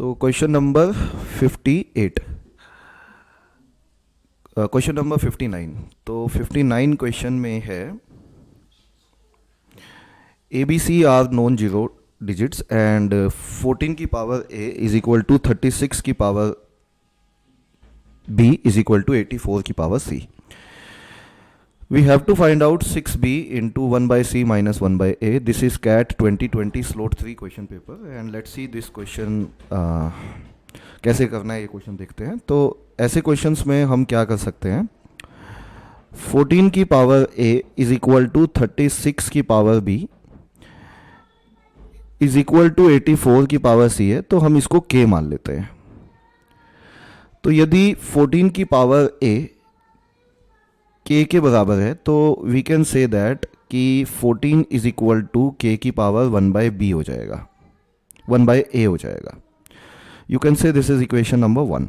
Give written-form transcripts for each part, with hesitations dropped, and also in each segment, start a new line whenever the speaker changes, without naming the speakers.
So question number 58. Question number 59. तो 59 क्वेश्चन में है A B C are non zero digits and 14 की power A is equal to 36 की power B is equal to 84 की power C. We have to find out 6b into 1 by c minus 1 by a. This is CAT 2020 slot 3 question paper and let's see this question कैसे करना है. ये question देखते हैं. तो ऐसे questions में हम क्या कर सकते हैं. 14 की power a is equal to 36 की power b is equal to 84 की पावर c है, तो हम इसको k मान लेते हैं. तो यदि 14 की पावर a k के बराबर है तो वी कैन से दैट कि 14 इज इक्वल टू k की पावर 1 बाय b हो जाएगा, 1 बाय a हो जाएगा. You can say this is equation number 1.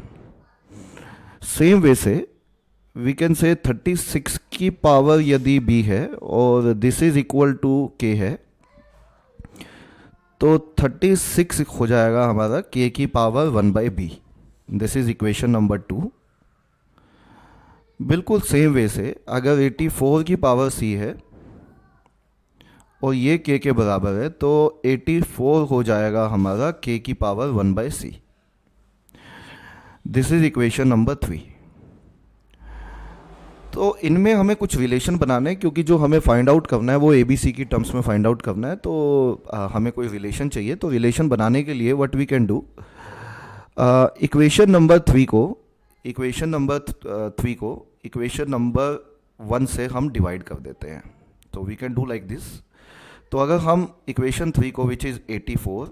Same way से वी कैन से 36 की पावर यदि b है और this is equal to k है, तो 36 हो जाएगा हमारा k की power 1 by b. This is equation number 2. बिल्कुल सेम वे से अगर 84 की पावर c है और ये k के बराबर है तो 84 हो जाएगा हमारा k की power 1 by c. This is equation number 3. तो इनमें हमें कुछ रिलेशन बनाना है, क्योंकि जो हमें फाइंड आउट करना है वो ए बी सी की टर्म्स में फाइंड आउट करना है. तो हमें कोई रिलेशन चाहिए. तो रिलेशन बनाने के लिए what we can do, equation number 3 को इक्वेशन नंबर 1 से हम डिवाइड कर देते हैं. तो we can do like this. तो अगर हम इक्वेशन 3 को विच इज़ 84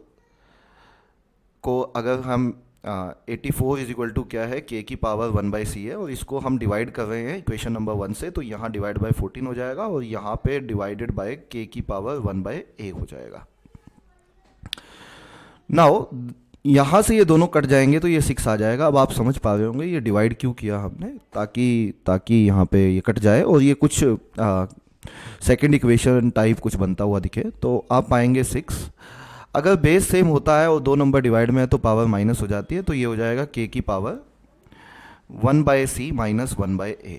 को अगर हम 84 इज इक्वल टू क्या है, k की पावर 1 बाई सी है, और इसको हम डिवाइड कर रहे हैं इक्वेशन नंबर 1 से, तो यहाँ डिवाइड बाय 14 हो जाएगा और यहाँ पे डिवाइडेड बाय k की पावर 1 बाय a हो जाएगा. नाउ यहाँ से ये दोनों कट जाएंगे तो ये 6 आ जाएगा. अब आप समझ पा रहे होंगे ये डिवाइड क्यों किया हमने, ताकि यहाँ पे ये कट जाए और ये कुछ सेकंड इक्वेशन टाइप कुछ बनता हुआ दिखे. तो आप पाएंगे 6. अगर बेस सेम होता है और दो नंबर डिवाइड में है तो पावर माइनस हो जाती है. तो ये हो जाएगा k की power 1 by c minus 1 by a.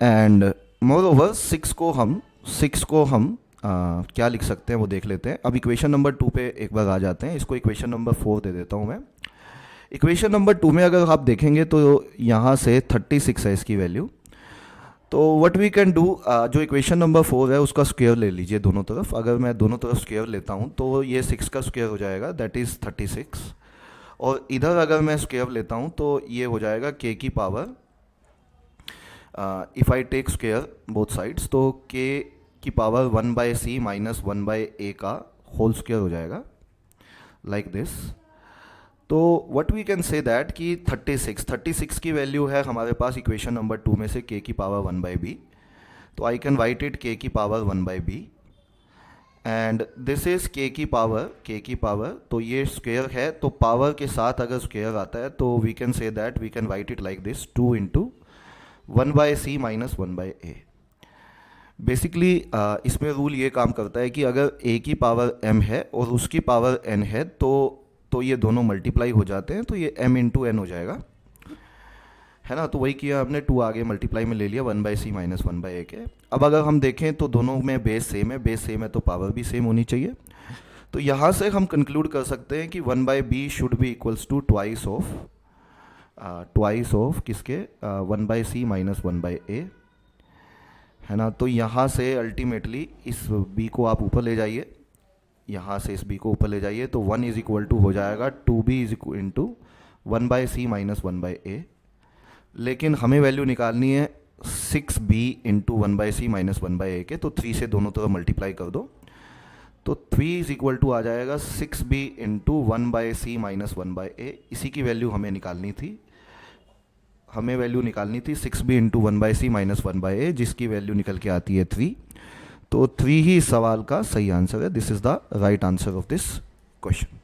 And more over 6 को हम क्या लिख सकते हैं वो देख लेते हैं. अब इक्वेशन नंबर 2 पे एक बार आ जाते हैं. इसको इक्वेशन नंबर 4 दे देता हूँ मैं. इक्वेशन नंबर 2 में अगर आप देखेंगे तो यहाँ से 36 है इसकी वैल्यू. तो व्हाट वी कैन डू, जो इक्वेशन नंबर 4 है उसका स्क्वायर ले लीजिए दोनों तरफ. अगर मैं दोनों तरफ स्क्वायर लेता हूँ तो ये 6 का स्क्वायर हो जाएगा, दैट इज़ 36. और इधर अगर मैं स्क्वायर लेता हूँ तो ये हो जाएगा k की power, if I take square both sides, तो k की power 1 by c minus 1 by a का होल स्क्वायर हो जाएगा लाइक दिस. तो what we can say that कि 36 की वैल्यू है हमारे पास इक्वेशन नंबर 2 में से k की पावर 1 बाई b. तो I can write it k की power 1 by b and this is k की पावर. तो ये स्क्वायर है, तो पावर के साथ अगर स्क्वायर आता है तो we can say that we can write it like this 2 into 1 by c minus 1 by a. Basically इसमें रूल ये काम करता है कि अगर a की पावर m है और उसकी पावर n है तो ये दोनों मल्टीप्लाई हो जाते हैं, तो ये m इंटू n हो जाएगा, है ना. तो वही किया हमने, 2 आगे मल्टीप्लाई में ले लिया 1 by c minus 1 by a के. अब अगर हम देखें तो दोनों में बेस सेम है तो पावर भी सेम होनी चाहिए. तो यहाँ से हम कंक्लूड कर सकते हैं कि 1 by b should be equals to twice of किसके, 1 by c minus 1 by a, है ना. तो यहाँ से अल्टीमेटली इस b को आप ऊपर ले जाइए, यहाँ से इस b को ऊपर ले जाइए, तो 1 इज इक्वल टू हो जाएगा 2b is equal into 1 by c minus 1 by a. लेकिन हमें वैल्यू निकालनी है 6b into 1 by c minus 1 by a के. तो 3 से दोनों तरफ मल्टीप्लाई कर दो, तो 3 इज इक्वल टू आ जाएगा 6b into 1 by c minus 1 by a. इसी की वैल्यू हमें निकालनी थी 6b into 1 by c minus 1 by a, जिसकी वैल्यू निकल के आती है 3. तो 3 ही इस सवाल का सही आंसर है. This is the right answer of this question.